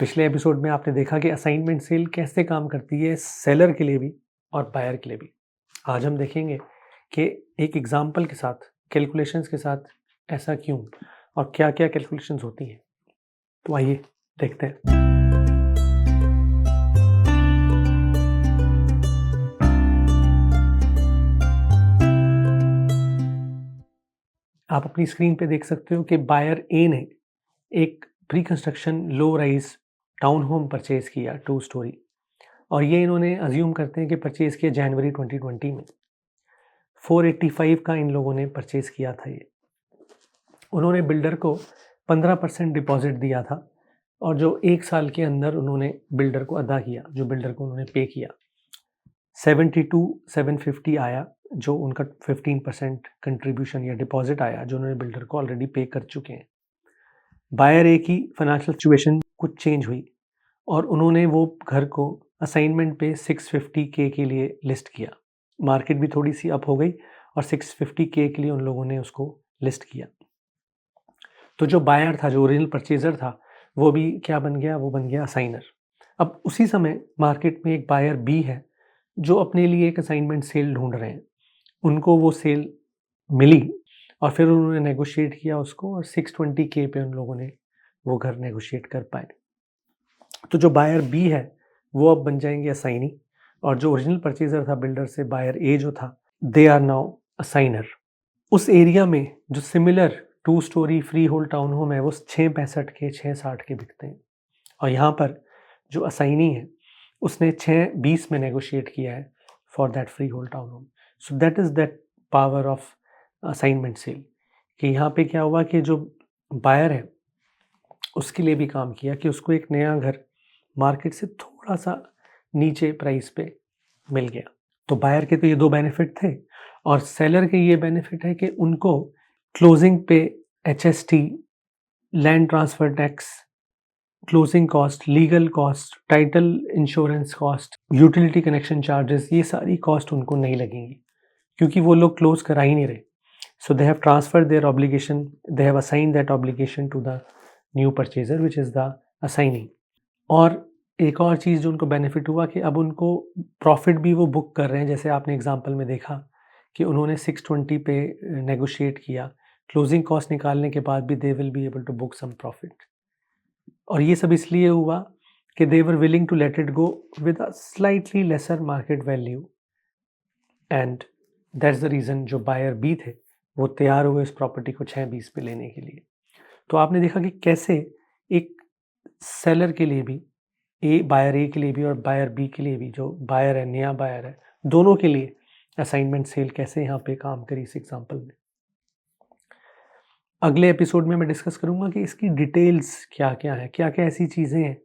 पिछले एपिसोड में आपने देखा कि असाइनमेंट सेल कैसे काम करती है सेलर के लिए भी और बायर के लिए भी। आज हम देखेंगे कि एक एग्जाम्पल के साथ, कैलकुलेशंस के साथ ऐसा क्यों और क्या क्या कैलकुलेशंस होती हैं। तो आइए देखते हैं। आप अपनी स्क्रीन पे देख सकते हो कि बायर ए ने एक pre construction low rise town home purchase किया 2 स्टोरी, और ये इन्होंने अज्यूम करते हैं कि परचेज किया जनवरी 2020 में। 485 का इन लोगों ने परचेज किया था। ये उन्होंने बिल्डर को 15% डिपॉजिट दिया था और जो 1 साल के अंदर उन्होंने बिल्डर को अदा किया, जो बिल्डर को उन्होंने पे किया 72,750 आया, जो उनका 15% कंट्रीब्यूशन या डिपॉजिट आया, जो उन्होंने बिल्डर को ऑलरेडी पे कर चुके हैं। बायर ए की फाइनेंशियल सिचुएशन कुछ चेंज हुई और उन्होंने वो घर को असाइनमेंट पे 650K के लिए लिस्ट किया। मार्केट भी थोड़ी सी अप हो गई और 650K के लिए उन लोगों ने उसको लिस्ट किया। तो जो बायर था, जो ओरिजिनल परचेजर था, वो भी क्या बन गया? वो बन गया असाइनर। अब उसी समय मार्केट में एक बायर बी है जो अपने लिए एक असाइनमेंट सेल ढूंढ रहे हैं। उनको वो सेल मिली और फिर उन्होंने नेगोशिएट किया उसको और 620K पे उन लोगों ने वो घर नेगोशिएट कर पाए। तो जो बायर बी है वो अब बन जाएंगे असाइनी, और जो ओरिजिनल परचेजर था बिल्डर से, बायर ए जो था, दे आर नाउ असाइनर। उस एरिया में जो similar 2 story free hold town home है वो 665 के 660 के बिकते हैं, और यहाँ पर जो असाइनी है उसने 620 में नेगोशिएट किया है for that free hold town home. So that is that power of assignment sale, कि यहाँ पे क्या हुआ कि जो बायर है उसके लिए भी काम किया कि उसको एक नया घर मार्केट से थोड़ा सा नीचे प्राइस पे मिल गया। तो बायर के तो ये 2 बेनिफिट थे, और सेलर के ये बेनिफिट है कि उनको क्लोजिंग पे HST, land transfer tax, closing cost, legal cost, title insurance cost, utility connection charges, ये सारी कॉस्ट उनको नहीं लगेंगी क्योंकि वो लोग क्लोज करा ही नहीं रहे। So they have transferred their obligation, they have assigned that obligation to the new purchaser which is the assignee. और एक और चीज़ जो उनको बेनिफिट हुआ कि अब उनको प्रॉफिट भी वो बुक कर रहे हैं। जैसे आपने एग्जांपल में देखा कि उन्होंने 620 पे नेगोशिएट किया, क्लोजिंग कॉस्ट निकालने के बाद भी they will be able to book some profit. और ये सब इसलिए हुआ कि they were willing to let it go with a slightly lesser market value, and that's the reason जो बायर बी थे वो तैयार हुए इस प्रॉपर्टी को 620 पे लेने के लिए। तो आपने देखा कि कैसे एक सेलर के लिए भी, बायर ए के लिए भी और बायर बी के लिए भी, जो बायर है, नया बायर है, दोनों के लिए असाइनमेंट सेल कैसे यहाँ पे काम करी इस एग्जांपल में। अगले एपिसोड में मैं डिस्कस करूँगा कि इसकी डिटेल्स क्या क्या है, क्या क्या ऐसी चीज़ें हैं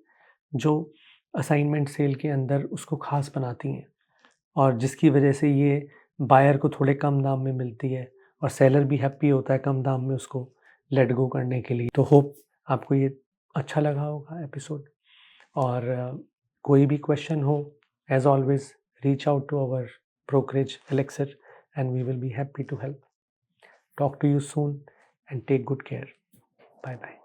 जो असाइनमेंट सेल के अंदर उसको खास बनाती हैं और जिसकी वजह से ये बायर को थोड़े कम दाम में मिलती है और सेलर भी हैप्पी होता है कम दाम में उसको लेट गो करने के लिए। तो होप आपको ये अच्छा लगा होगा एपिसोड, और कोई भी क्वेश्चन हो, as always reach out to our brokerage Elixir and we will be happy to help. Talk to you soon and take good care. Bye bye.